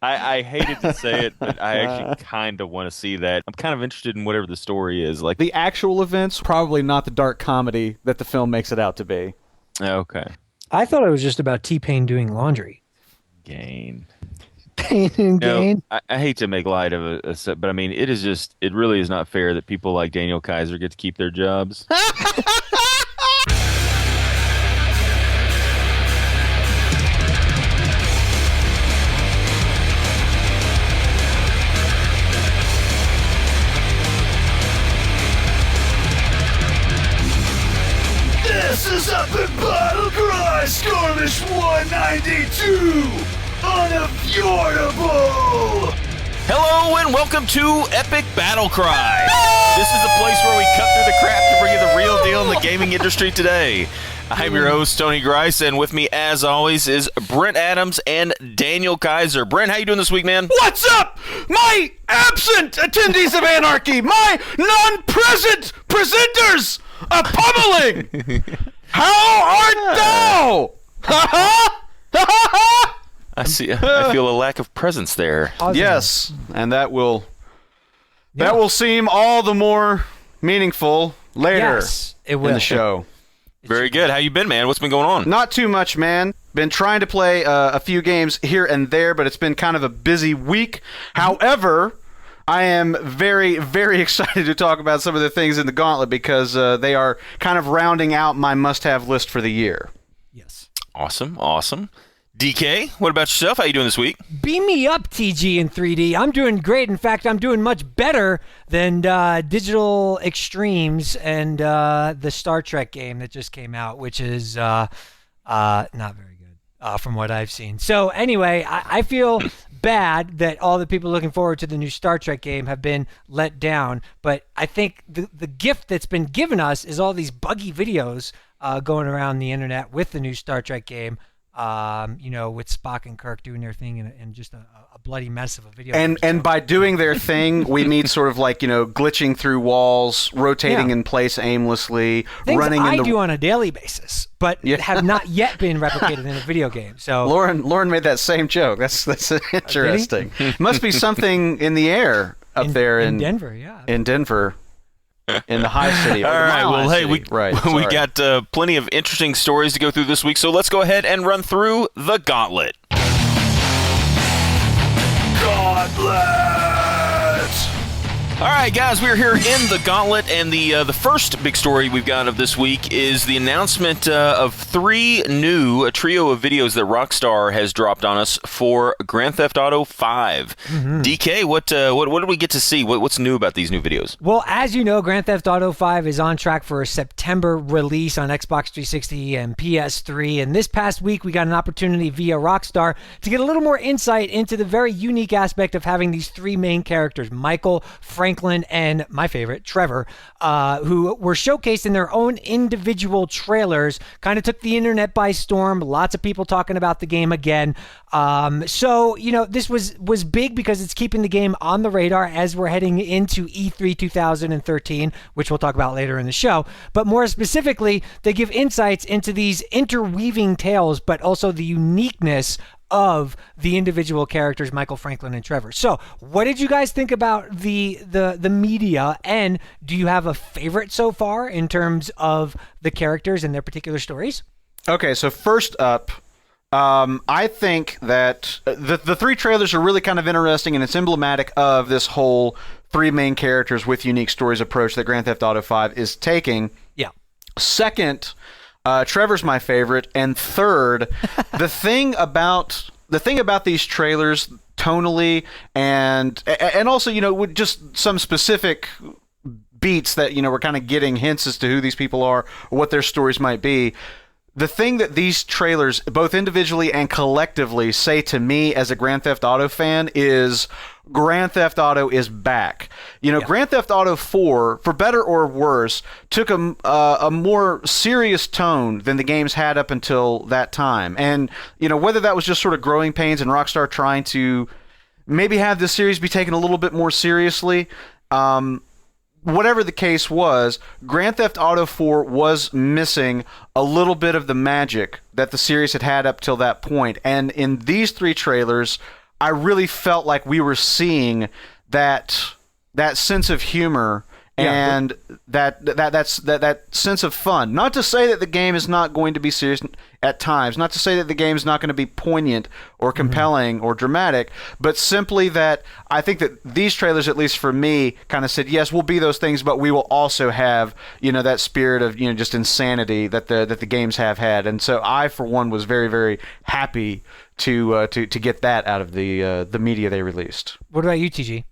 I hated to say it, but I actually kind of want to see that. I'm kind of interested in whatever the story is. Like, The actual events, probably not the dark comedy that the film makes it out to be. okay, I thought it was just about T-Pain doing laundry. gain. Pain and No, gain. I hate to make light of a set, but I mean, it really is not fair that people like Daniel Kaiser get to keep their jobs. This is Epic Battle Cries Skirmish 192! Unafjordable! Hello and welcome to Epic Battle Cry. This is the place where we cut through the crap to bring you the real deal in the gaming industry today. I'm your host, Tony Grice, and with me, as always, is Brent Adams and Daniel Kaiser. Brent, how you doing this week, man? What's up, my absent attendees of anarchy, my non-present presenters of pummeling? How art thou? I feel a lack of presence there. Yes, and that will seem all the more meaningful later Yes, it will. in the show. Very good. How you been, man? What's been going on? Not too much, man. Been trying to play a few games here and there, but it's been kind of a busy week. However, I am very, very excited to talk about some of the things in the Gauntlet because they are kind of rounding out my must-have list for the year. Yes. Awesome. DK, what about yourself? How you doing this week? Beam me up, TG in 3D. I'm doing great. In fact, I'm doing much better than Digital Extremes and the Star Trek game that just came out, which is not very good from what I've seen. So anyway, I feel bad that all the people looking forward to the new Star Trek game have been let down. But I think the gift that's been given us is all these buggy videos going around the internet with the new Star Trek game. With Spock and Kirk doing their thing and just a bloody mess of a video. And by doing their thing, we mean sort of like, glitching through walls, rotating in place aimlessly, things running I in the... do on a daily basis, but have not yet been replicated in a video game. So Lauren made that same joke. That's interesting. Must be something in the air up there in Denver, yeah. In Denver. In the high city. All right. Well, hey, we sorry. got plenty of interesting stories to go through this week, so let's go ahead and run through the Gauntlet. Gauntlet! All right, guys, we're here in the Gauntlet, and the first big story we've got of this week is the announcement of a trio of videos that Rockstar has dropped on us for Grand Theft Auto 5. Mm-hmm. DK, what did we get to see? What's new about these new videos? Well, as you know, Grand Theft Auto 5 is on track for a September release on Xbox 360 and PS3. And this past week, we got an opportunity via Rockstar to get a little more insight into the very unique aspect of having these three main characters, Michael, Franklin, and my favorite, Trevor, who were showcased in their own individual trailers. Kind of took the internet by storm. Lots of people talking about the game again. So, this was big because it's keeping the game on the radar as we're heading into E3 2013, which we'll talk about later in the show. But more specifically, they give insights into these interweaving tales, but also the uniqueness of the individual characters, Michael, Franklin, and Trevor. So, what did you guys think about the media, and do you have a favorite so far in terms of the characters and their particular stories? Okay, so first up, I think that the three trailers are really kind of interesting, and it's emblematic of this whole three main characters with unique stories approach that Grand Theft Auto 5 is taking. Yeah. Second, Trevor's my favorite, and third, the thing about these trailers tonally and also with just some specific beats that we're kind of getting hints as to who these people are or what their stories might be. The thing that these trailers, both individually and collectively, say to me as a Grand Theft Auto fan is Grand Theft Auto is back. Grand Theft Auto 4, for better or worse, took a more serious tone than the games had up until that time. And, whether that was just sort of growing pains and Rockstar trying to maybe have this series be taken a little bit more seriously, whatever the case was, Grand Theft Auto 4 was missing a little bit of the magic that the series had up till that point. And in these three trailers, I really felt like we were seeing that sense of humor and that sense of fun. Not to say that the game is not going to be serious at times, not to say that the game is not going to be poignant or compelling or dramatic, but simply that I think that these trailers, at least for me, kind of said, yes, we'll be those things, but we will also have, that spirit of, just insanity that the games have had. And so I, for one, was very, very happy to get that out of the media they released. What about you, TG?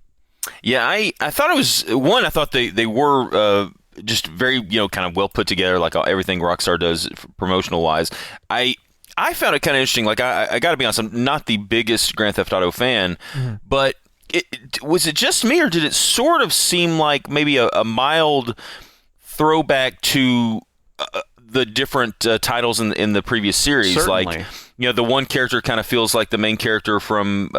Yeah, I thought it was one. I thought they were just very kind of well put together, like everything Rockstar does promotional wise. I found it kind of interesting. Like I got to be honest, I'm not the biggest Grand Theft Auto fan, but was it just me, or did it sort of seem like maybe a mild throwback to the different titles in the previous series? Certainly. Like, the one character kind of feels like the main character from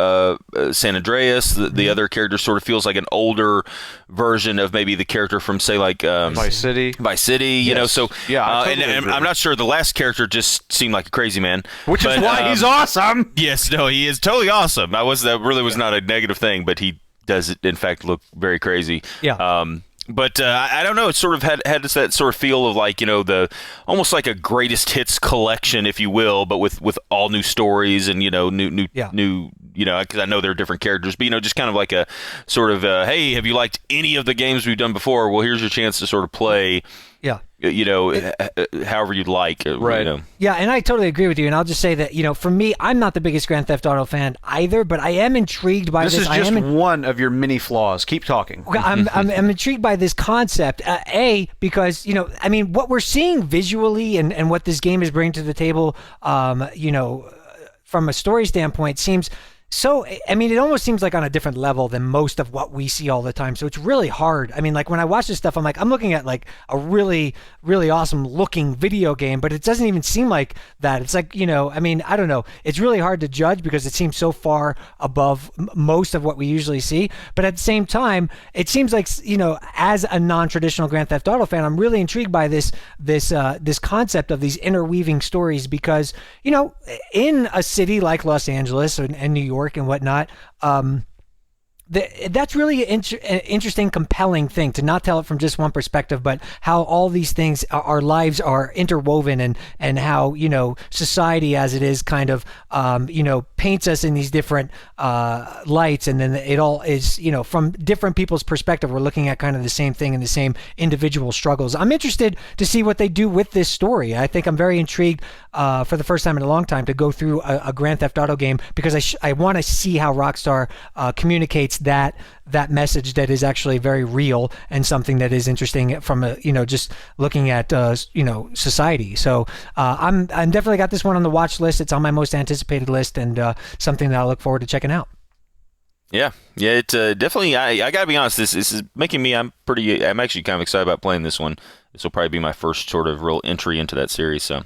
San Andreas. The other character sort of feels like an older version of maybe the character from, say, like Vice City. Yes. So yeah, and I'm not sure. The last character just seemed like a crazy man, which is why he's awesome. Yes, no, he is totally awesome. That really was not a negative thing, but he does, in fact, look very crazy. Yeah. But I don't know. It sort of had that sort of feel of like the almost like a greatest hits collection, if you will, but with all new stories and new because I know there are different characters, but just kind of like a sort of hey, have you liked any of the games we've done before? Well, here's your chance to sort of play. Yeah. However you'd like. Right. Yeah, and I totally agree with you. And I'll just say that, for me, I'm not the biggest Grand Theft Auto fan either, but I am intrigued by this. This is just one of your many flaws. Keep talking. I'm intrigued by this concept. Because, what we're seeing visually and what this game is bringing to the table, from a story standpoint seems... So, it almost seems like on a different level than most of what we see all the time. So it's really hard. Like when I watch this stuff, I'm looking at like a really, really awesome looking video game, but it doesn't even seem like that. It's like, I don't know. It's really hard to judge because it seems so far above most of what we usually see. But at the same time, it seems like, as a non-traditional Grand Theft Auto fan, I'm really intrigued by this concept of these interweaving stories because, in a city like Los Angeles and New York and whatnot, that's really an interesting, compelling thing to not tell it from just one perspective, but how all these things, our lives are interwoven and how, society as it is kind of, paints us in these different lights. And then it all is, from different people's perspective, we're looking at kind of the same thing and the same individual struggles. I'm interested to see what they do with this story. I think I'm very intrigued for the first time in a long time to go through a Grand Theft Auto game because I want to see how Rockstar communicates that message that is actually very real and something that is interesting from a just looking at society. So I'm definitely got this one on the watch list. It's on my most anticipated list and something that I look forward to checking out. Yeah, it definitely. I gotta be honest. This is making me. I'm actually kind of excited about playing this one. This will probably be my first sort of real entry into that series. So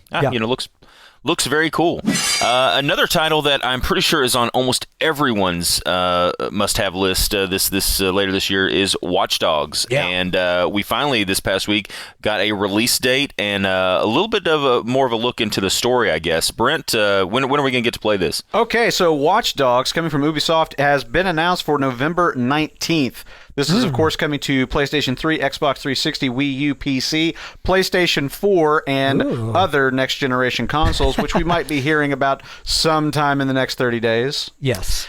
looks very cool. Another title that I'm pretty sure is on almost everyone's must-have list this later this year is Watch Dogs. Yeah. And we finally, this past week, got a release date and a little bit of more of a look into the story, I guess. Brent, when are we going to get to play this? Okay, so Watch Dogs, coming from Ubisoft, has been announced for November 19th. This is, of course, coming to PlayStation 3, Xbox 360, Wii U, PC, PlayStation 4, and other next-generation consoles, which we might be hearing about sometime in the next 30 days. Yes.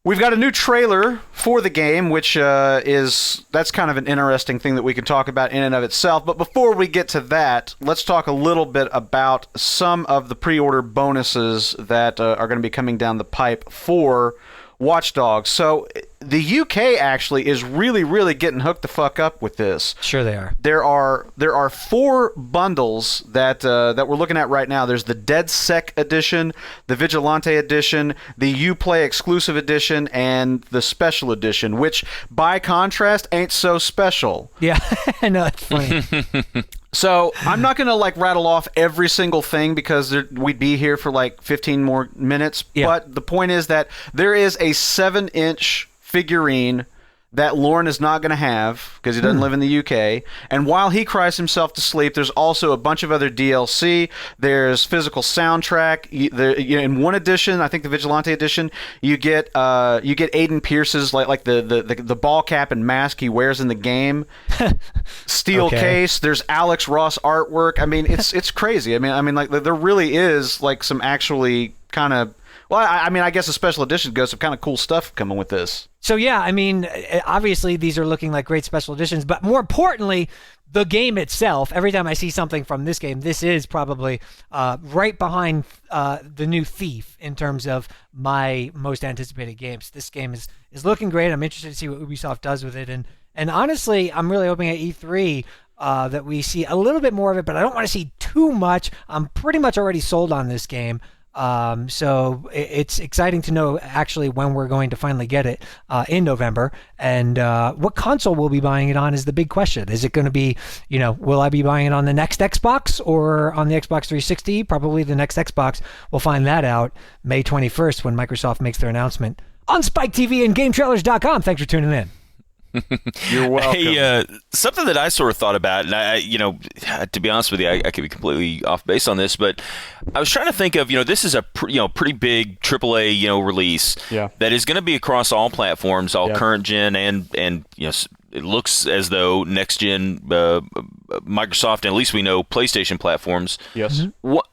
We've got a new trailer for the game, which that's kind of an interesting thing that we can talk about in and of itself. But before we get to that, let's talk a little bit about some of the pre-order bonuses that are going to be coming down the pipe for Watch Dogs. So the UK actually is really, really getting hooked the fuck up with this. Sure they are. There are 4 bundles that we're looking at right now. There's the DedSec edition, the Vigilante edition, the Uplay exclusive edition, and the special edition, which by contrast ain't so special. Yeah, I know, it's funny. So I'm not going to rattle off every single thing because we'd be here for 15 more minutes. Yeah. But the point is that there is a 7-inch figurine that Lauren is not going to have because he doesn't live in the UK. And while he cries himself to sleep, there's also a bunch of other DLC. There's physical soundtrack. In one edition, I think the Vigilante edition, you get Aiden Pierce's like the ball cap and mask he wears in the game. Steel case. There's Alex Ross artwork. I mean, it's crazy. I mean, like there really is like some actually kind of. Well, I mean, I guess a special edition goes some kind of cool stuff coming with this. So, yeah, I mean, obviously these are looking like great special editions, but more importantly, the game itself, every time I see something from this game, this is probably right behind the new Thief in terms of my most anticipated games. This game is looking great. I'm interested to see what Ubisoft does with it. And honestly, I'm really hoping at E3 that we see a little bit more of it, but I don't want to see too much. I'm pretty much already sold on this game. So it's exciting to know actually when we're going to finally get it in November, and what console we'll be buying it on is the big question. Is it going to be, will I be buying it on the next Xbox or on the Xbox 360? Probably the next Xbox. We'll find that out May 21st when Microsoft makes their announcement on Spike TV and GameTrailers.com. Thanks for tuning in. You're welcome. Hey, something that I sort of thought about, and I to be honest with you, I could be completely off base on this, but I was trying to think of, this is a pretty big AAA, release that is going to be across all platforms, all current gen and it looks as though next gen Microsoft, and at least we know PlayStation platforms. Yes. What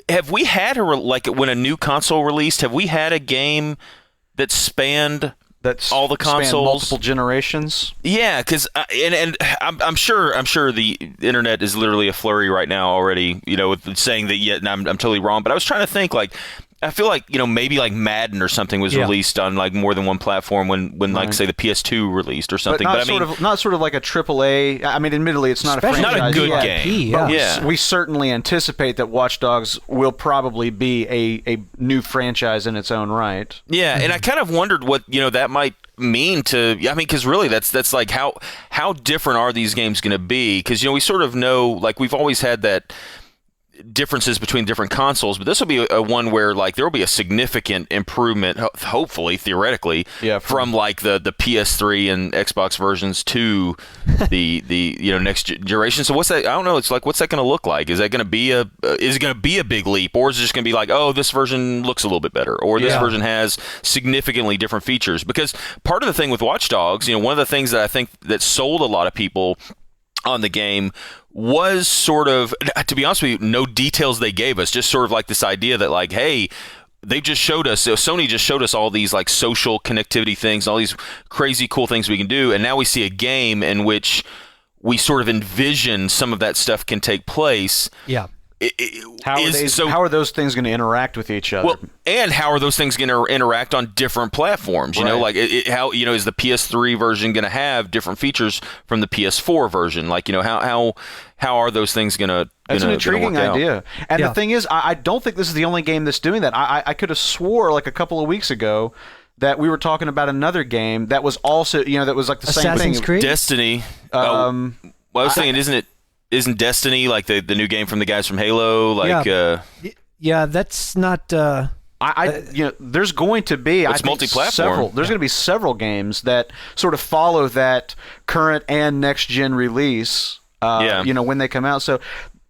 have we had when a new console released? Have we had a game that spanned all the consoles, multiple generations? Yeah, because and I'm sure the internet is literally a flurry right now already. With saying that yet, and I'm totally wrong. But I was trying to think I feel like maybe like Madden or something was released on like more than one platform when like say the PS2 released or something. But not sort of like a AAA. I mean, admittedly, it's not a franchise. Not a good game. But we certainly anticipate that Watch Dogs will probably be a new franchise in its own right. Yeah, and I kind of wondered what that might mean to. I mean, because really, that's like how different are these games going to be? Because we sort of know, like we've always had that differences between different consoles, but this will be a one where like there will be a significant improvement, hopefully, theoretically, from like the PS3 and Xbox versions to the next generation. So what's that? I don't know. It's like, what's that going to look like? Is that going to be a big leap, or is it just going to be like, oh, this version looks a little bit better, or this version has significantly different features? Because part of the thing with Watch Dogs, one of the things that I think that sold a lot of people on the game was sort of, to be honest with you, no details they gave us, just sort of like this idea that like, hey, they just showed us, Sony just showed us all these like social connectivity things, all these crazy cool things we can do, and now we see a game in which we sort of envision some of that stuff can take place. Yeah. How are those things going to interact with each other? Well, and how are those things going to interact on different platforms? Like how is the PS3 version going to have different features from the PS4 version? Like how are those things going to? That's an intriguing idea. And the thing is, I don't think this is the only game that's doing that. I could have swore like a couple of weeks ago that we were talking about another game that was also that was like the same thing. Assassin's Creed? Destiny. Well, I was thinking, Isn't Destiny like the new game from the guys from Halo? That's not. There's going to be. It's multi-platform. There's going to be several games that sort of follow that current and next gen release. When they come out. So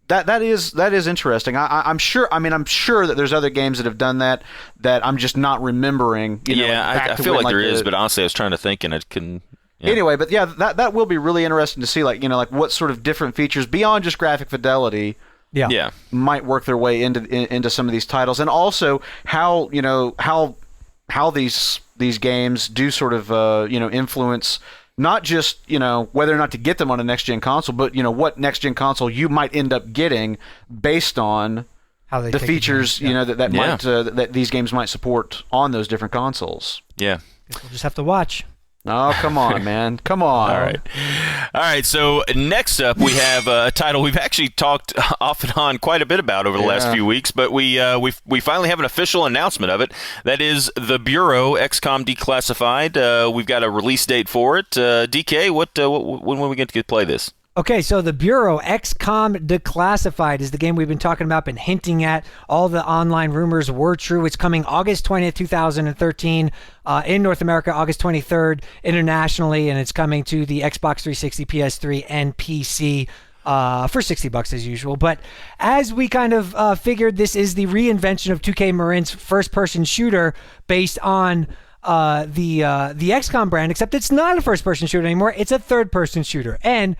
that is interesting. I'm sure. I'm sure that there's other games that have done that I'm just not remembering. I feel like there is, but honestly, I was trying to think and I couldn't. Yeah. Anyway, but that will be really interesting to see, like what sort of different features beyond just graphic fidelity, might work their way into some of these titles, and also how these games do sort of influence not just whether or not to get them on a next gen console, but what next gen console you might end up getting based on how they the features that these games might support on those different consoles. Yeah, we'll just have to watch. Oh, come on, man. Come on. All right. So next up, we have a title we've actually talked off and on quite a bit about over the last few weeks, but we finally have an official announcement of it. That is The Bureau, XCOM Declassified. We've got a release date for it. DK, when are we going to get to play this? Okay, so the Bureau, Xcom Declassified, is the game we've been talking about, been hinting at. All the online rumors were true. It's coming August 20th, 2013 in North America, August 23rd internationally, and it's coming to the Xbox 360, PS3, and PC for $60 as usual. But as we kind of figured, this is the reinvention of 2K Marin's first-person shooter based on the XCOM brand, except it's not a first-person shooter anymore. It's a third-person shooter. And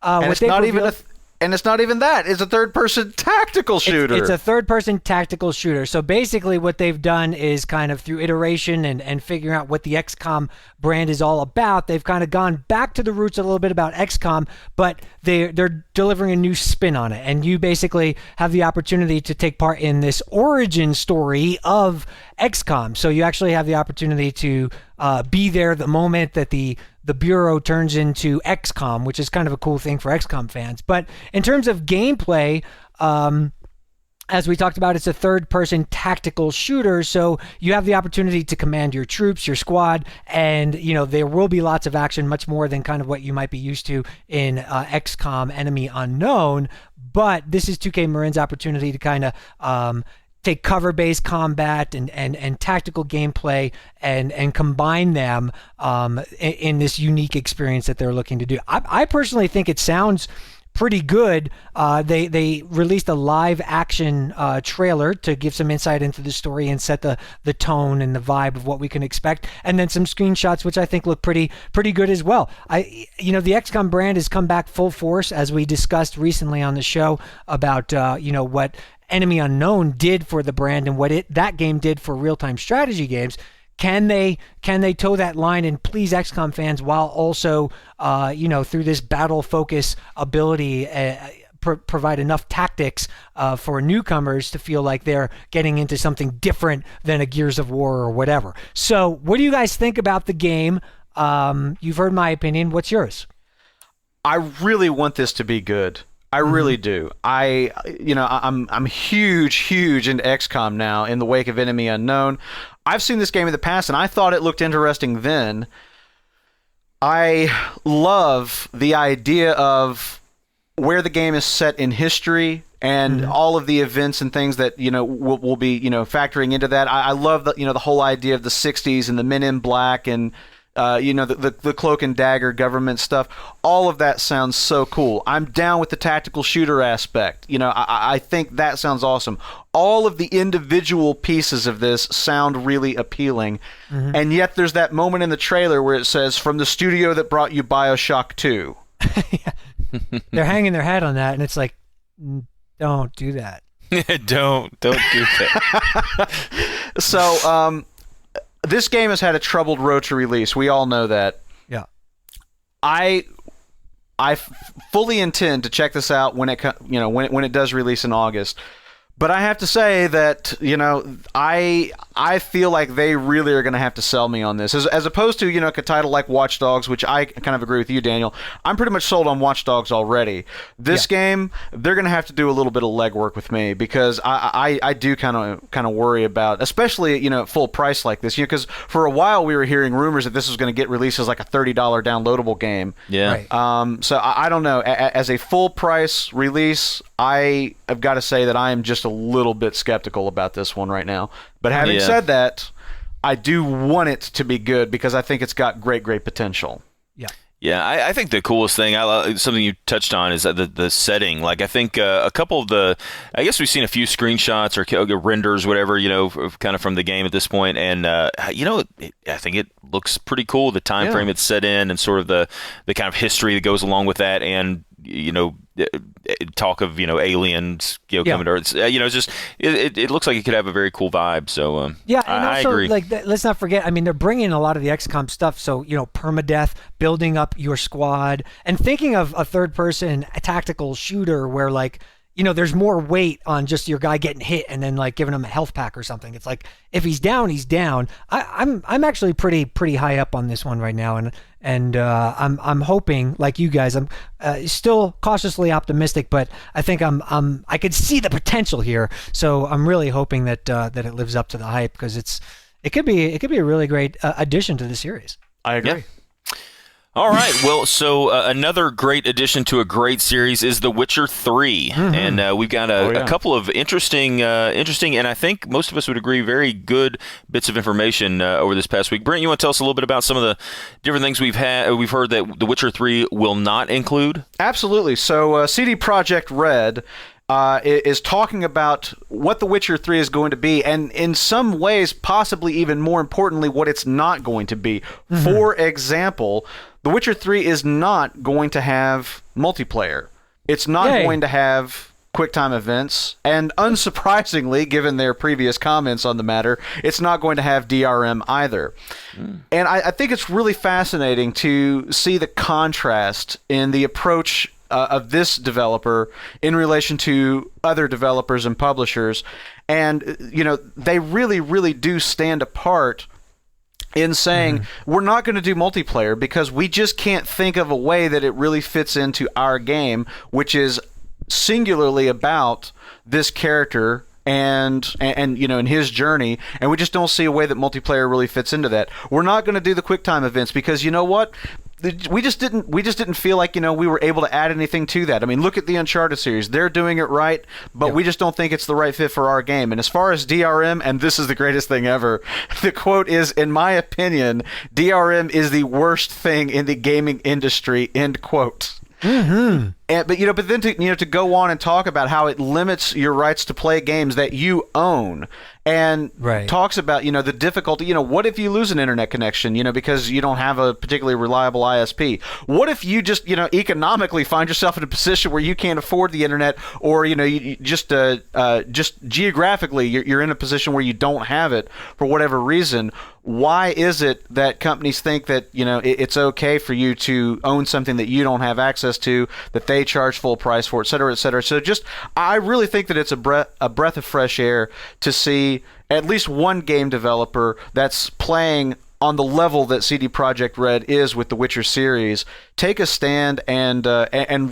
it's not even and it's not even that. It's a third-person tactical shooter. It's a third-person tactical shooter. So basically what they've done is kind of through iteration and figuring out what the XCOM brand is all about, they've kind of gone back to the roots a little bit about XCOM, but they're delivering a new spin on it. And you basically have the opportunity to take part in this origin story of XCOM. So you actually have the opportunity to be there the moment that the Bureau turns into XCOM, which is kind of a cool thing for XCOM fans. But in terms of gameplay, as we talked about, it's a third-person tactical shooter, so you have the opportunity to command your troops, your squad, and there will be lots of action, much more than kind of what you might be used to in XCOM Enemy Unknown. But this is 2K Marin's opportunity to kind of take cover-based combat and tactical gameplay and combine them in this unique experience that they're looking to do. I personally think it sounds pretty good. They released a live action trailer to give some insight into the story and set the tone and the vibe of what we can expect, and then some screenshots which I think look pretty good as well. The XCOM brand has come back full force, as we discussed recently on the show about what Enemy Unknown did for the brand and what that game did for real-time strategy games. Can they toe that line and please XCOM fans while also through this battle focus ability provide enough tactics for newcomers to feel like they're getting into something different than a Gears of War or whatever. So what do you guys think about the game? You've heard my opinion. What's yours? I really want this to be good. I really do. I'm huge into XCOM now in the wake of Enemy Unknown. I've seen this game in the past, and I thought it looked interesting then. I love the idea of where the game is set in history and all of the events and things that will be factoring into that. I love the whole idea of the '60s and the Men in Black and the cloak and dagger government stuff. All of that sounds so cool. I'm down with the tactical shooter aspect. I think that sounds awesome. All of the individual pieces of this sound really appealing. And yet there's that moment in the trailer where it says, from the studio that brought you BioShock 2. They're hanging their hat on that, and it's like, don't do that. Don't do that. So, this game has had a troubled road to release. We all know that. Yeah. I fully intend to check this out when it does release in August. But I have to say that, I feel like they really are going to have to sell me on this. As opposed to, a title like Watch Dogs, which I kind of agree with you, Daniel. I'm pretty much sold on Watch Dogs already. This game, they're going to have to do a little bit of legwork with me, because I do kind of worry about, especially, at full price like this. Because for a while we were hearing rumors that this was going to get released as like a $30 downloadable game. Yeah. Right. So I don't know. As a full price release, I have got to say that I am just a little bit skeptical about this one right now. But having said that, I do want it to be good because I think it's got great potential. Yeah. Yeah, I think the coolest thing, something you touched on, is the setting. Like, I think a couple of I guess we've seen a few screenshots or renders, whatever, kind of from the game at this point, and I think it looks pretty cool. The time frame it's set in, and sort of the kind of history that goes along with that, and talk of aliens coming to Earth. It's just it looks like it could have a very cool vibe. So and I also, agree. Let's not forget. I mean, they're bringing a lot of the XCOM stuff. So permadeath, building up your squad, and thinking of a third-person tactical shooter where there's more weight on just your guy getting hit and then giving him a health pack or something. It's like if he's down, he's down. I'm actually pretty high up on this one right now, and I'm hoping, like you guys, I'm still cautiously optimistic, but I think I could see the potential here. So I'm really hoping that it lives up to the hype, because it could be a really great addition to the series. I agree. Yeah. All right. Well, so another great addition to a great series is The Witcher 3. And we've got a couple of interesting, and I think most of us would agree, very good bits of information over this past week. Brent, you want to tell us a little bit about some of the different things we've heard that The Witcher 3 will not include? Absolutely. So CD Projekt Red is talking about what The Witcher 3 is going to be, and in some ways, possibly even more importantly, what it's not going to be. For example, The Witcher 3 is not going to have multiplayer. It's not going to have QuickTime events, and unsurprisingly, given their previous comments on the matter, it's not going to have DRM either. And I think it's really fascinating to see the contrast in the approach of this developer in relation to other developers and publishers. And, they really, really do stand apart in saying, we're not going to do multiplayer because we just can't think of a way that it really fits into our game, which is singularly about this character and in his journey, and we just don't see a way that multiplayer really fits into that. We're not going to do the QuickTime events because you know what? We just didn't feel like we were able to add anything to that. I mean, look at the Uncharted series; they're doing it right, but we just don't think it's the right fit for our game. And as far as DRM, and this is the greatest thing ever, the quote is, "In my opinion, DRM is the worst thing in the gaming industry." End quote. But then to go on and talk about how it limits your rights to play games that you own, and talks about the difficulty. What if you lose an internet connection? Because you don't have a particularly reliable ISP. What if you just economically find yourself in a position where you can't afford the internet, or you just geographically you're in a position where you don't have it for whatever reason? Why is it that companies think that it's okay for you to own something that you don't have access to, that they charge full price for, et cetera, et cetera? So I really think that it's a breath of fresh air to see at least one game developer that's playing on the level that CD Projekt Red is with the Witcher series take a stand and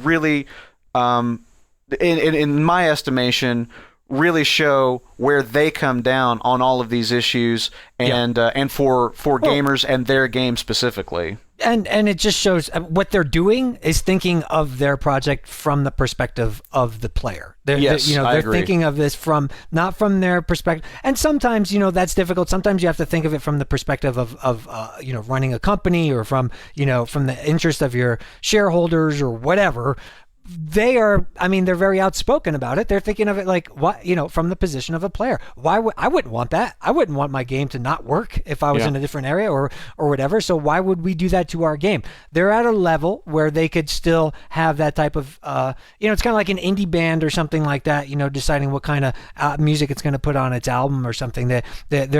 really, in my estimation, really show where they come down on all of these issues, and for gamers and their game specifically. And it just shows what they're doing is thinking of their project from the perspective of the player. They're thinking of this not from their perspective. And sometimes, that's difficult. Sometimes you have to think of it from the perspective of running a company, or from the interest of your shareholders or whatever. They're very outspoken about it. They're thinking of it like, what, from the position of a player. I wouldn't want that. I wouldn't want my game to not work if I was in a different area or whatever. So why would we do that to our game? They're at a level where they could still have that type of, it's kind of like an indie band or something like that, deciding what kind of music it's going to put on its album or something. They're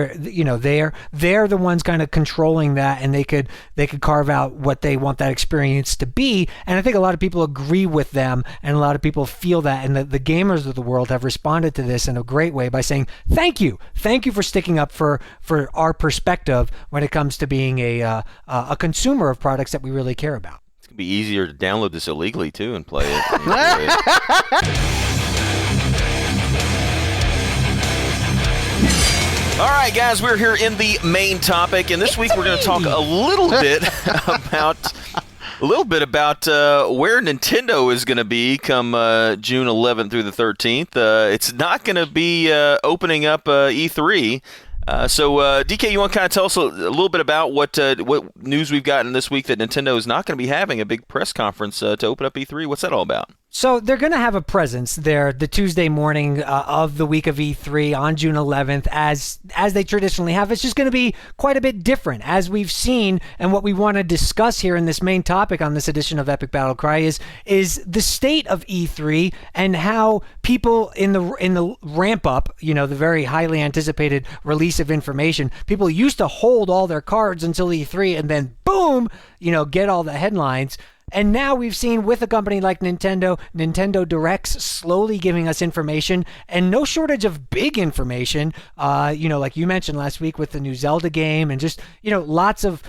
the ones kind of controlling that, and they could carve out what they want that experience to be. And I think a lot of people agree with them, and a lot of people feel that, and the gamers of the world have responded to this in a great way by saying thank you for sticking up for our perspective when it comes to being a consumer of products that we really care about. It's gonna be easier to download this illegally too and play it. All right, guys, we're here in the main topic, and this week we're going to talk a little bit about where Nintendo is going to be come June 11th through the 13th. It's not going to be opening up E3. So, DK, you want to kind of tell us a little bit about what news we've gotten this week that Nintendo is not going to be having a big press conference to open up E3? What's that all about? So they're going to have a presence there the Tuesday morning of the week of E3 on June 11th, as they traditionally have. It's just going to be quite a bit different, as we've seen, and what we want to discuss here in this main topic on this edition of Epic Battle Cry is the state of E3 and how people in the ramp up, the very highly anticipated release of information, people used to hold all their cards until E3 and then boom, get all the headlines. And now we've seen with a company like Nintendo Directs slowly giving us information, and no shortage of big information. Like you mentioned last week with the new Zelda game, and just lots of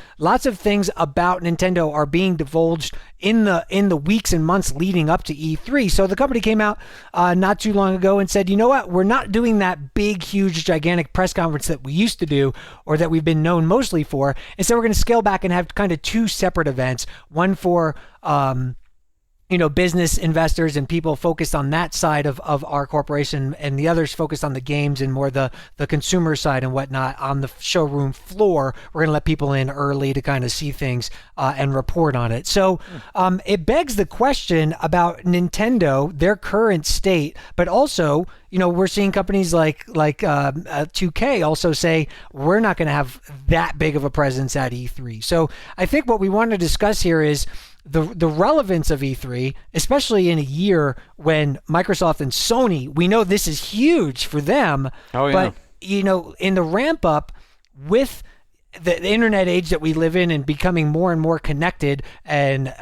things about Nintendo are being divulged in the weeks and months leading up to E3. So the company came out not too long ago and said, you know what, we're not doing that big, huge, gigantic press conference that we used to do, or that we've been known mostly for. Instead, we're going to scale back and have kind of two separate events, one for business investors and people focused on that side of our corporation, and the others focused on the games and more the consumer side and whatnot. On the showroom floor, we're going to let people in early to kind of see things and report on it. So it begs the question about Nintendo, their current state, but also, we're seeing companies like 2K also say we're not going to have that big of a presence at E3. So I think what we want to discuss here is the relevance of E3, especially in a year when Microsoft and Sony, we know this is huge for them. Oh, yeah. But, in the ramp up with the internet age that we live in and becoming more and more connected, and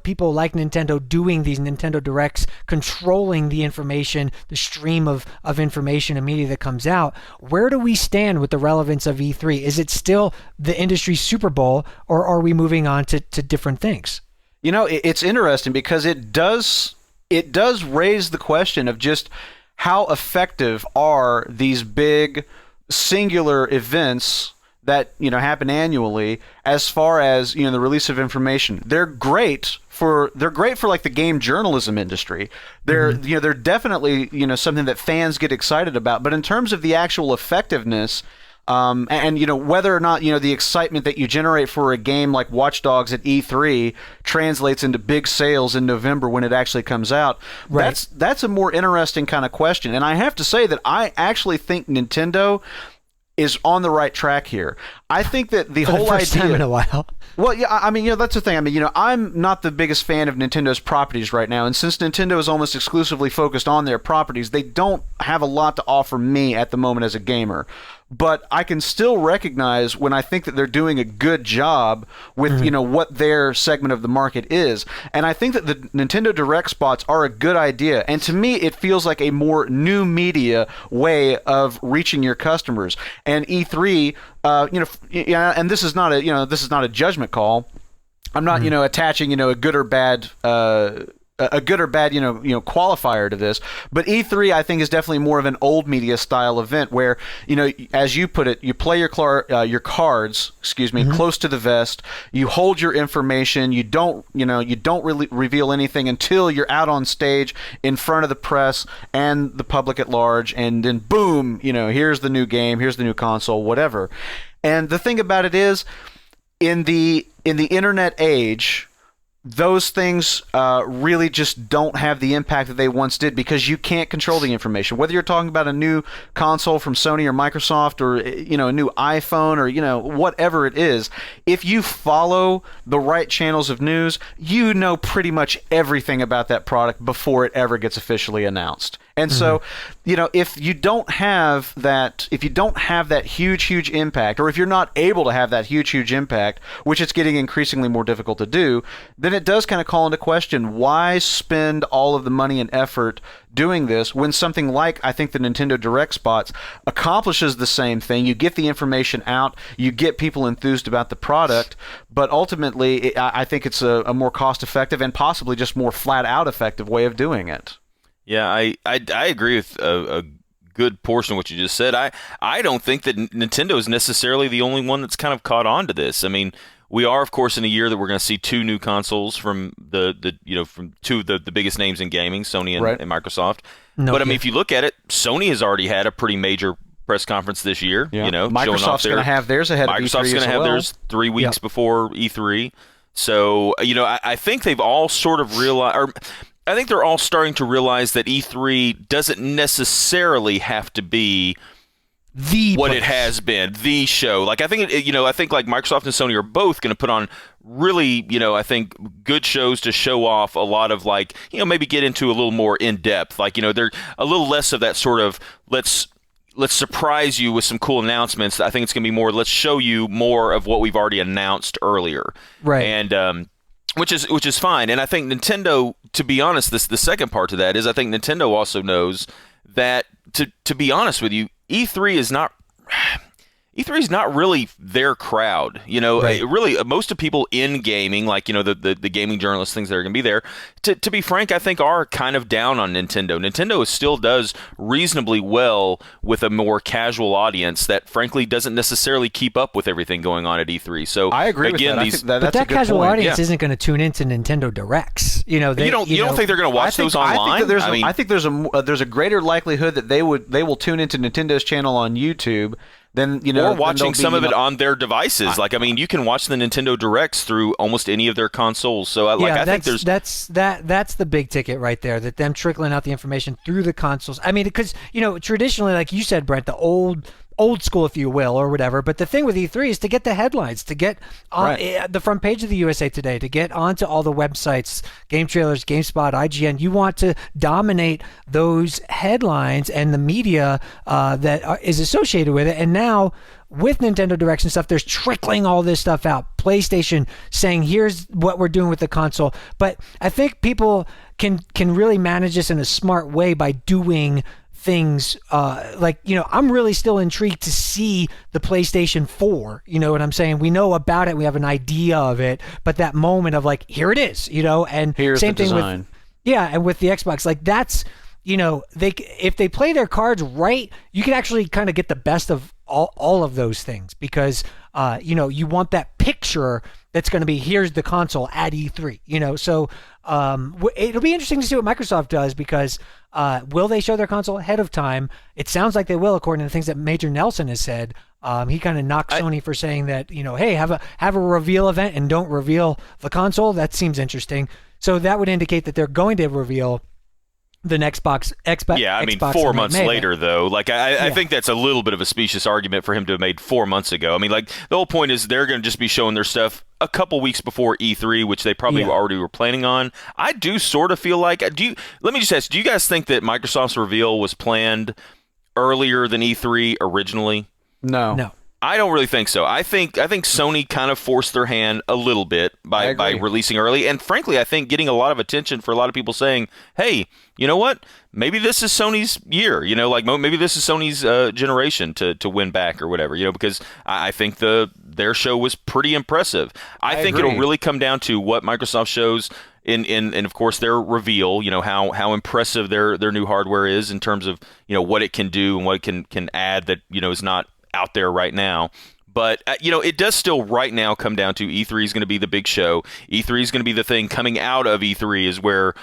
people like Nintendo doing these Nintendo Directs, controlling the information, the stream of information and media that comes out, where do we stand with the relevance of E3? Is it still the industry Super Bowl, or are we moving on to different things? It's interesting because it does raise the question of just how effective are these big singular events that happen annually, as far as the release of information. They're great for like the game journalism industry. They're they're definitely something that fans get excited about. But in terms of the actual effectiveness, and whether or not the excitement that you generate for a game like Watch Dogs at E3 translates into big sales in November when it actually comes out, right. That's a more interesting kind of question. And I have to say that I actually think Nintendo is on the right track here. I think that the whole first idea time in a while. Well, yeah, I mean, that's the thing. I mean, I'm not the biggest fan of Nintendo's properties right now, and since Nintendo is almost exclusively focused on their properties, they don't have a lot to offer me at the moment as a gamer. But I can still recognize when I think that they're doing a good job with, what their segment of the market is. And I think that the Nintendo Direct spots are a good idea. And to me, it feels like a more new media way of reaching your customers. And E3, and this is not a judgment call. I'm not, attaching, a good or bad qualifier to this, but E3 I think is definitely more of an old media style event where as you put it, you play your cards, close to the vest. You hold your information. You don't really reveal anything until you're out on stage in front of the press and the public at large, and then boom, here's the new game, here's the new console, whatever. And the thing about it is, in the internet age, those things really just don't have the impact that they once did, because you can't control the information. Whether you're talking about a new console from Sony or Microsoft, or a new iPhone, or whatever it is, if you follow the right channels of news, pretty much everything about that product before it ever gets officially announced. And so, if you don't have that huge impact, or if you're not able to have that huge impact, which it's getting increasingly more difficult to do, then it does kind of call into question, why spend all of the money and effort doing this when something like, I think, the Nintendo Direct spots accomplishes the same thing. You get the information out, you get people enthused about the product, but ultimately, I think it's a more cost-effective and possibly just more flat-out effective way of doing it. Yeah, I agree with a good portion of what you just said. I don't think that Nintendo is necessarily the only one that's kind of caught on to this. I mean, we are, of course, in a year that we're going to see two new consoles from from two of the biggest names in gaming, Sony and Microsoft. But I mean, if you look at it, Sony has already had a pretty major press conference this year. Yeah. Microsoft's going to have theirs ahead of E3 Microsoft's going to have theirs 3 weeks before E3. So I think they've all sort of realized, or I think they're all starting to realize that E3 doesn't necessarily have to be it has been, the show. Like, I think I think like Microsoft and Sony are both going to put on really, I think good shows to show off a lot of, like, maybe get into a little more in depth. Like, they're a little less of that sort of let's surprise you with some cool announcements. I think it's going to be more, let's show you more of what we've already announced earlier. Right. And Which is fine, and I think Nintendo, to be honest, the second part to that is I think Nintendo also knows that to be honest with you, E3 is not really their crowd. Right. Really, most of people in gaming, like the gaming journalists, things that are going to be there. To be frank, I think are kind of down on Nintendo. Nintendo still does reasonably well with a more casual audience that, frankly, doesn't necessarily keep up with everything going on at E3. So I agree again, with that. But That's a that good casual point. audience isn't going to tune into Nintendo Directs. You don't think they're going to watch those online? I think there's a greater likelihood that they will tune into Nintendo's channel on YouTube. Then or watching some of it on their devices. You can watch the Nintendo Directs through almost any of their consoles. So I think that's the big ticket right there. That them trickling out the information through the consoles. I mean, because traditionally, like you said, Brent, the old school, if you will, or whatever. But the thing with E3 is to get the headlines, to get on the front page of the USA Today, to get onto all the websites, GameTrailers, GameSpot, IGN. You want to dominate those headlines and the media that is associated with it. And now with Nintendo Directs and stuff, there's trickling all this stuff out. PlayStation saying, here's what we're doing with the console. But I think people can really manage this in a smart way by doing things I'm really still intrigued to see the PlayStation 4. You know what I'm saying? We know about it, we have an idea of it, but that moment of here it is, and here's same the thing design. and with the Xbox, that's if they play their cards right, you can actually kind of get the best of all of those things, because you want that picture that's going to be, here's the console at E3, so it'll be interesting to see what Microsoft does, because will they show their console ahead of time? It sounds like they will, according to the things that Major Nelson has said. He kind of knocked Sony for saying that, hey, have a reveal event and don't reveal the console. That seems interesting. So that would indicate that they're going to reveal the next Xbox. Yeah, I mean, Xbox 4 months later, though. I Yeah. think that's a little bit of a specious argument for him to have made 4 months ago. I mean, the whole point is they're going to just be showing their stuff a couple weeks before E3, which they probably already were planning on. I do sort of feel like, let me just ask, do you guys think that Microsoft's reveal was planned earlier than E3 originally? No. I don't really think so. I think Sony kind of forced their hand a little bit by releasing early, and frankly, I think getting a lot of attention for a lot of people saying, "Hey, you know what? Maybe this is Sony's year. Maybe this is Sony's generation to win back or whatever." Because I think their show was pretty impressive. I think agree. it'll really come down to what Microsoft shows in of course their reveal. How impressive their new hardware is in terms of what it can do and what it can add that is not out there right now. But it does still right now come down to E3 is going to be the big show. E3 is going to be the thing coming out of E3 is where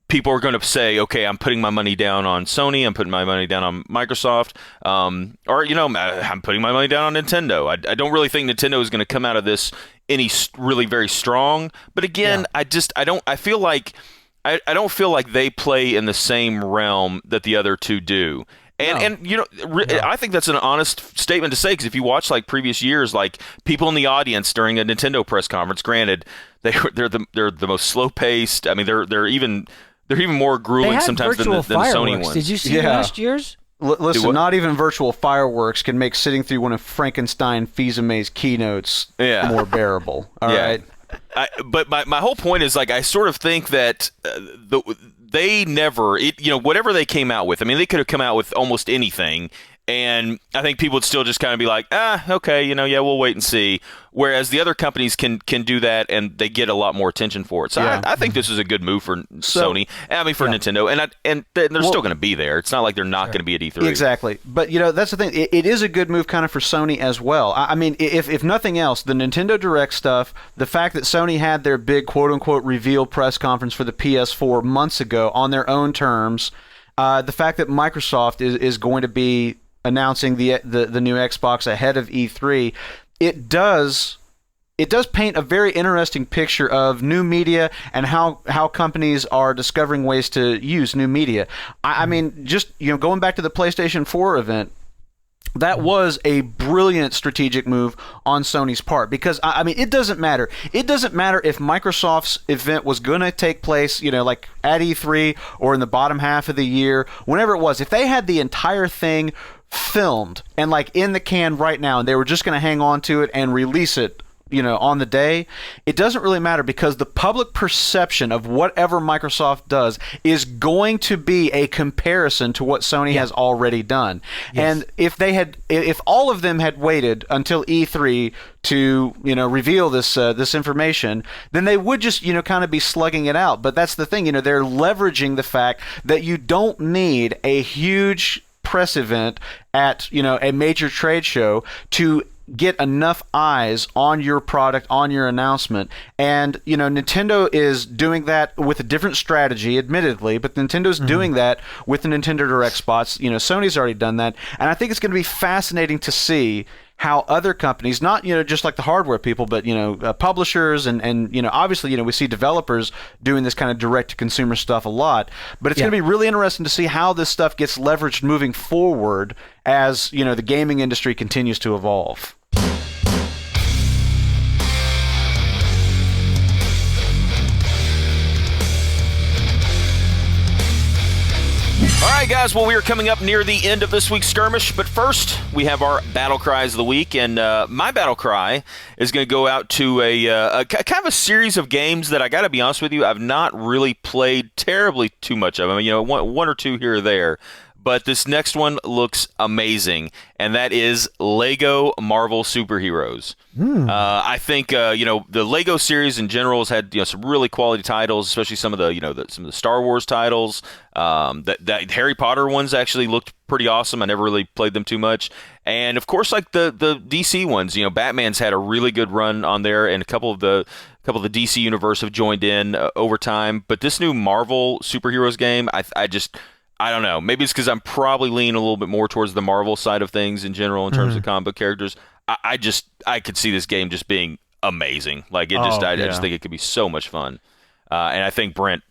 people are going to say, okay, I'm putting my money down on Sony, I'm putting my money down on Microsoft, or I'm putting my money down on Nintendo. I don't really think Nintendo is going to come out of this any really very strong. But again, I don't feel like they play in the same realm that the other two do. I think that's an honest statement to say, because if you watch previous years, people in the audience during a Nintendo press conference, granted they're the most slow paced. I mean they're even more grueling sometimes than the Sony ones. Did you see last year's? Listen, not even virtual fireworks can make sitting through one of Frankenstein Fils-Aimé's keynotes more bearable. All right. But my whole point is I sort of think that they never, whatever they came out with. I mean, they could have come out with almost anything, and I think people would still just kind of be like, okay, we'll wait and see. Whereas the other companies can do that, and they get a lot more attention for it. So I think this is a good move for Sony. I mean, for Nintendo, and they're still going to be there. It's not like they're not going to be at E3. Exactly. But that's the thing. It is a good move kind of for Sony as well. I mean, if nothing else, the Nintendo Direct stuff, the fact that Sony had their big quote unquote reveal press conference for the PS4 months ago on their own terms, the fact that Microsoft is going to be announcing the new Xbox ahead of E3, it does paint a very interesting picture of new media and how companies are discovering ways to use new media. I mean, just going back to the PlayStation 4 event, that was a brilliant strategic move on Sony's part, because I mean, it doesn't matter. It doesn't matter if Microsoft's event was going to take place, at E3 or in the bottom half of the year, whenever it was. If they had the entire thing filmed and in the can right now, and they were just going to hang on to it and release it on the day, it doesn't really matter because the public perception of whatever Microsoft does is going to be a comparison to what Sony has already done. Yes. And if all of them had waited until E3 to reveal this information, then they would just kind of be slugging it out. But that's the thing, they're leveraging the fact that you don't need a huge press event at a major trade show to get enough eyes on your product, on your announcement. And Nintendo is doing that with a different strategy, admittedly, but Nintendo's doing that with the Nintendo Direct spots. Sony's already done that, and I think it's going to be fascinating to see how other companies, not just like the hardware people, but publishers and obviously we see developers doing this kind of direct to consumer stuff a lot. But it's going to be really interesting to see how this stuff gets leveraged moving forward as the gaming industry continues to evolve. All right, guys. Well, we are coming up near the end of this week's Skirmish, but first we have our Battle Cries of the week, and my Battle Cry is going to go out to a kind of a series of games that I got to be honest with you, I've not really played terribly too much of. I mean, one or two here or there. But this next one looks amazing, and that is Lego Marvel Superheroes. I think the Lego series in general has had some really quality titles, especially some of the Star Wars titles. That Harry Potter ones actually looked pretty awesome. I never really played them too much, and of course, like the DC ones. Batman's had a really good run on there, and a couple of the DC universe have joined in over time. But this new Marvel Superheroes game, I don't know. Maybe it's because I'm probably leaning a little bit more towards the Marvel side of things in general in terms of comic book characters. I could see this game just being amazing. Like I just think it could be so much fun. And I think Brent.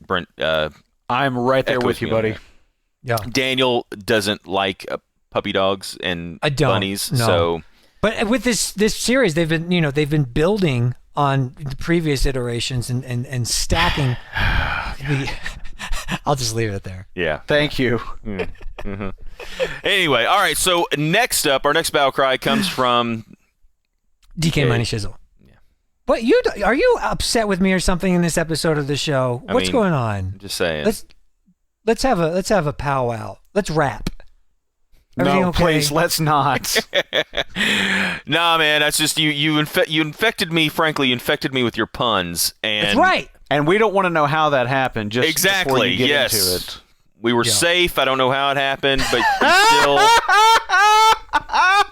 I'm right there with you, buddy. Yeah. Daniel doesn't like puppy dogs and bunnies. No. So, but with this series, they've been building on the previous iterations and stacking the. I'll just leave it there. Yeah. Thank you. Mm-hmm. Anyway, all right. So next up, our next battle cry comes from DK Money Shizzle. Yeah. But are you upset with me or something in this episode of the show? What's going on? I'm just saying. Let's have a powwow. Let's rap. Everything no, okay? Please, let's not. Nah, man, that's just you infected me. Frankly, you infected me with your puns. And that's right. And we don't want to know how that happened. Just exactly. Before you get yes. into it. We were safe. I don't know how it happened, but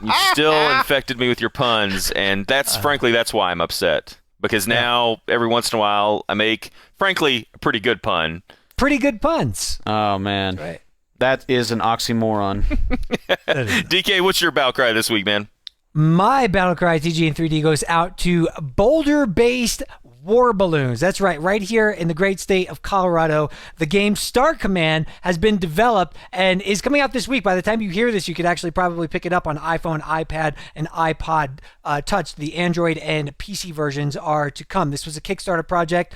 you still infected me with your puns, and that's why I'm upset. Because now every once in a while I make, frankly, a pretty good pun. Pretty good puns. Oh man. Right. That is an oxymoron. DK, what's your battle cry this week, man? My battle cry TG in 3D goes out to boulder-based war balloons. That's right here in the great state of Colorado. The game Star Command has been developed and is coming out this week. By the time you hear this, you could actually probably pick it up on iPhone, iPad, and iPod Touch. The Android and PC versions are to come. This was a Kickstarter project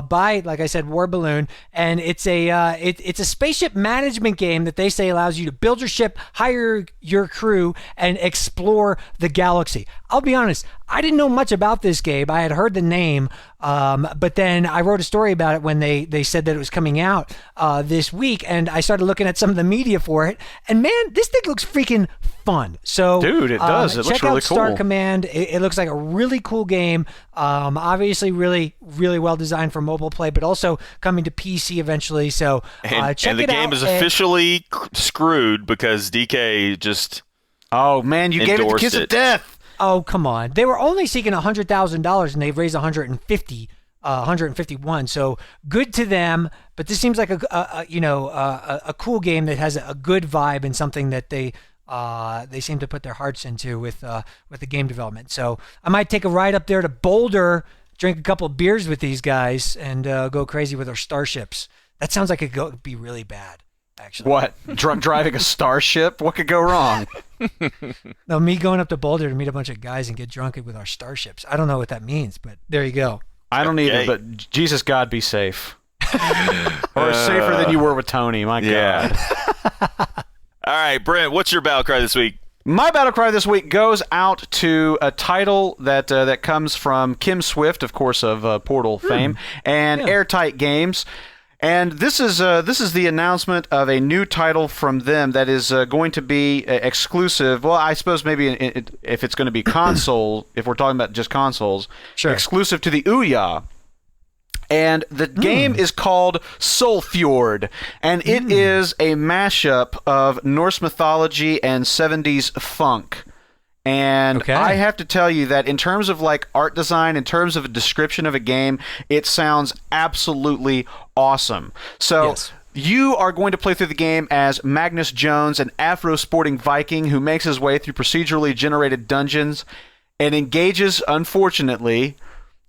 by, like I said, War Balloon, and it's a spaceship management game that they say allows you to build your ship, hire your crew, and explore the galaxy. I'll be honest, I didn't know much about this game. I had heard the name, but then I wrote a story about it when they said that it was coming out this week, and I started looking at some of the media for it, and man, this thing looks freaking fun. So, dude, it does. It looks really cool. Check out Star Command. It looks like a really cool game. Obviously, really, really well designed for mobile play, but also coming to PC eventually. So, check it out. And the game is officially screwed because DK just oh man, you gave it the kiss of death. Oh, come on. They were only seeking $100,000 and they've raised 151. So good to them. But this seems like a cool game that has a good vibe and something that they seem to put their hearts into with the game development. So I might take a ride up there to Boulder, drink a couple of beers with these guys, and go crazy with our starships. That sounds like it could be really bad. Actually. What? Drunk driving a starship? What could go wrong? No, me going up to Boulder to meet a bunch of guys and get drunk with our starships. I don't know what that means, but there you go. I don't either, but Jesus God, be safe. Or safer than you were with Tony, my God. All right, Brent, what's your battle cry this week? My battle cry this week goes out to a title that comes from Kim Swift, of course, of Portal fame, and Airtight Games. And this is the announcement of a new title from them that is going to be exclusive. Well, I suppose maybe if it's going to be console, if we're talking about just consoles, exclusive to the Ouya. And the game is called Soulfjord, and it is a mashup of Norse mythology and 70s funk. And I have to tell you that in terms of like art design, in terms of a description of a game, it sounds absolutely awesome. So you are going to play through the game as Magnus Jones, an Afro-sporting Viking who makes his way through procedurally generated dungeons and engages, unfortunately,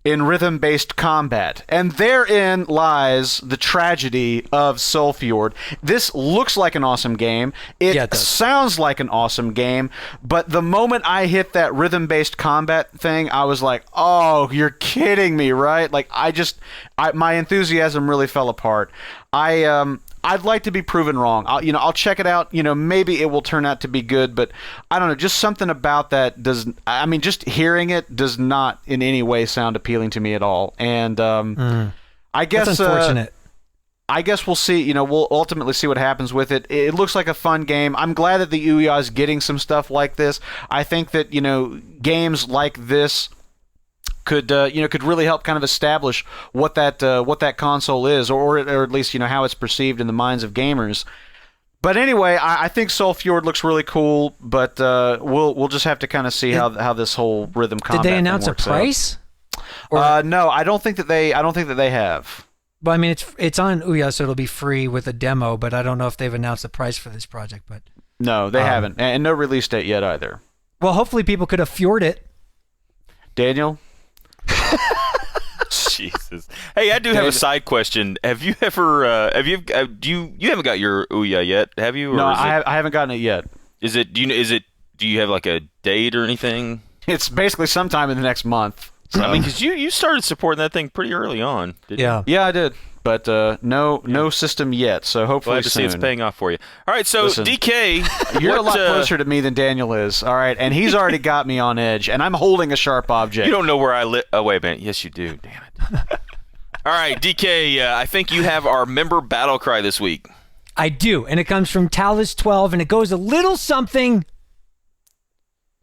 in rhythm-based combat. And therein lies the tragedy of Soulfjord. This looks like an awesome game. It sounds like an awesome game. But the moment I hit that rhythm-based combat thing, I was like, oh, you're kidding me, right? Like, my enthusiasm really fell apart. I'd like to be proven wrong. I'll check it out. Maybe it will turn out to be good, but I don't know. Just something about that just hearing it does not in any way sound appealing to me at all. And I guess that's unfortunate. I guess we'll see. We'll ultimately see what happens with it. It looks like a fun game. I'm glad that the Ouya is getting some stuff like this. I think that games like this could really help kind of establish what that console is, or at least how it's perceived in the minds of gamers. But anyway, I think Soulfjord looks really cool, but we'll just have to kind of see how this whole rhythm combat. Did they announce thing a works price? No, I don't think that they have. But I mean, it's on Ouya, so it'll be free with a demo. But I don't know if they've announced a price for this project. But no, they haven't, and no release date yet either. Well, hopefully people could afford it. Daniel. Jesus. Hey, I do have a side question. Have you ever? You haven't got your Ouya yet, have you? Or no, I haven't gotten it yet. Is it? Do you have like a date or anything? It's basically sometime in the next month. So. I mean, because you started supporting that thing pretty early on. Didn't you? Yeah, I did. But no system yet, so hopefully glad to see it's paying off for you. All right, so Listen, DK, you're a lot closer to me than Daniel is. All right, and he's already got me on edge, and I'm holding a sharp object. You don't know where I live. Oh wait a minute. Yes, you do. Damn it. All right, DK. I think you have our member battle cry this week. I do, and it comes from Talus12, and it goes a little something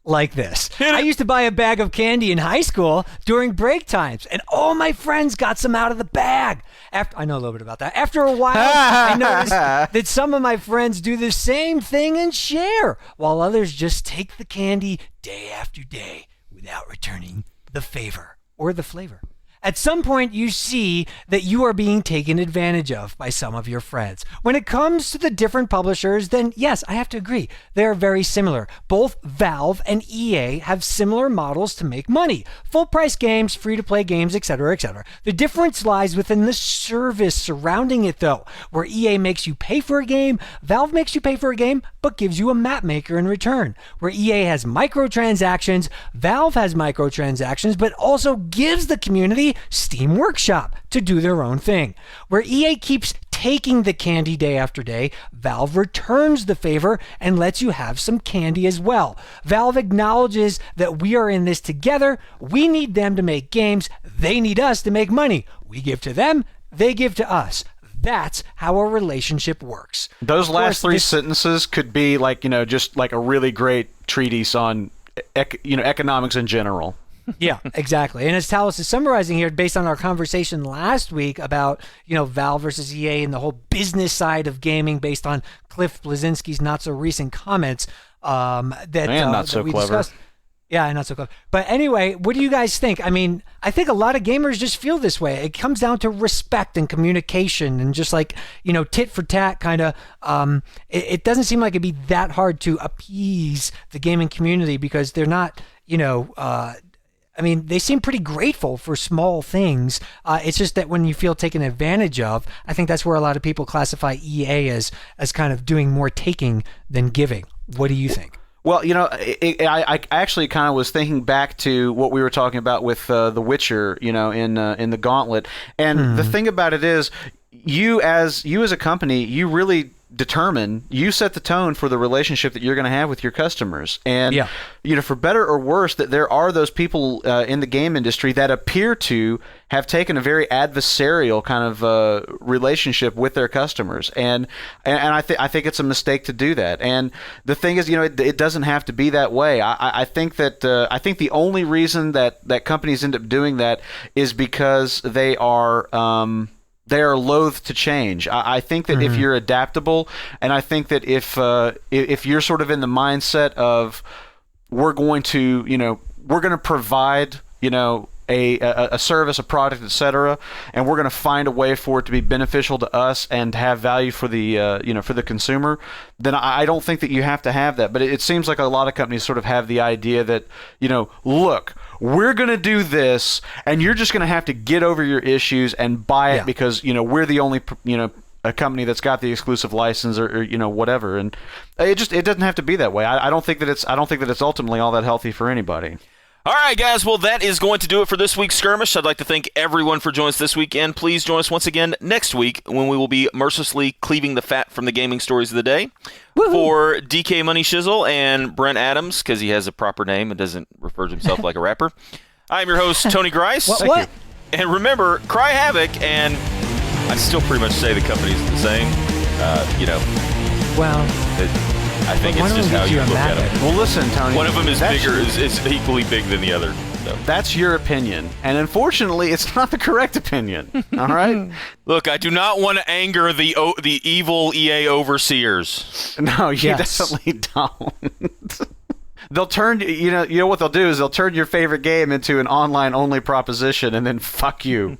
like this. I used to buy a bag of candy in high school during break times, and all my friends got some out of the bag. I know a little bit about that. After a while, I noticed that some of my friends do the same thing and share, while others just take the candy day after day without returning the favor or the flavor. At some point, you see that you are being taken advantage of by some of your friends. When it comes to the different publishers, then yes, I have to agree. They are very similar. Both Valve and EA have similar models to make money. Full-price games, free-to-play games, etc., etc. The difference lies within the service surrounding it, though. Where EA makes you pay for a game, Valve makes you pay for a game, but gives you a map maker in return. Where EA has microtransactions, Valve has microtransactions, but also gives the community Steam Workshop to do their own thing. Where EA keeps taking the candy day after day, Valve returns the favor and lets you have some candy as well. Valve acknowledges that we are in this together. We need them to make games. They need us to make money. We give to them. They give to us. That's how a relationship works. Those last three sentences could be like, just like a really great treatise on, economics in general. Yeah, exactly. And as Talus is summarizing here, based on our conversation last week about, Valve versus EA and the whole business side of gaming based on Cliff Bleszinski's not so recent comments, not so we clever. discussed. Yeah, not so clever. But anyway, what do you guys think? I mean, I think a lot of gamers just feel this way. It comes down to respect and communication and just like, tit for tat kind of. It doesn't seem like it'd be that hard to appease the gaming community because they're not, they seem pretty grateful for small things. It's just that when you feel taken advantage of, I think that's where a lot of people classify EA as kind of doing more taking than giving. What do you think? Well, I actually kind of was thinking back to what we were talking about with The Witcher, in the Gauntlet. And the thing about it is, you as a company, you really determine, you set the tone for the relationship that you're going to have with your customers. And, for better or worse, that there are those people in the game industry that appear to have taken a very adversarial kind of relationship with their customers. And I think it's a mistake to do that. And the thing is, it doesn't have to be that way. I think that the only reason that companies end up doing that is because they are loath to change. I think that if you're adaptable, and I think that if you're sort of in the mindset of we're going to provide a service, a product, etc., and we're going to find a way for it to be beneficial to us and have value for the consumer, then I don't think that you have to have that. But it seems like a lot of companies sort of have the idea that, look, we're going to do this, and you're just going to have to get over your issues and buy it because we're the only a company that's got the exclusive license or whatever. And it doesn't have to be that way. I don't think that it's ultimately all that healthy for anybody. All right, guys. Well, that is going to do it for this week's Skirmish. I'd like to thank everyone for joining us this weekend. Please join us once again next week when we will be mercilessly cleaving the fat from the gaming stories of the day. Woo-hoo. For DK Money Shizzle and Brent Adams, because he has a proper name and doesn't refer to himself like a rapper, I'm your host, Tony Grice. What? And remember, cry havoc, and I still pretty much say the company's the same. Well... I think it's just how you look at them. Well, listen, Tony. One of them is equally big than the other. So. That's your opinion. And unfortunately, it's not the correct opinion. All right? Look, I do not want to anger the evil EA overseers. No, you definitely don't. They'll turn, what they'll do is they'll turn your favorite game into an online-only proposition and then fuck you.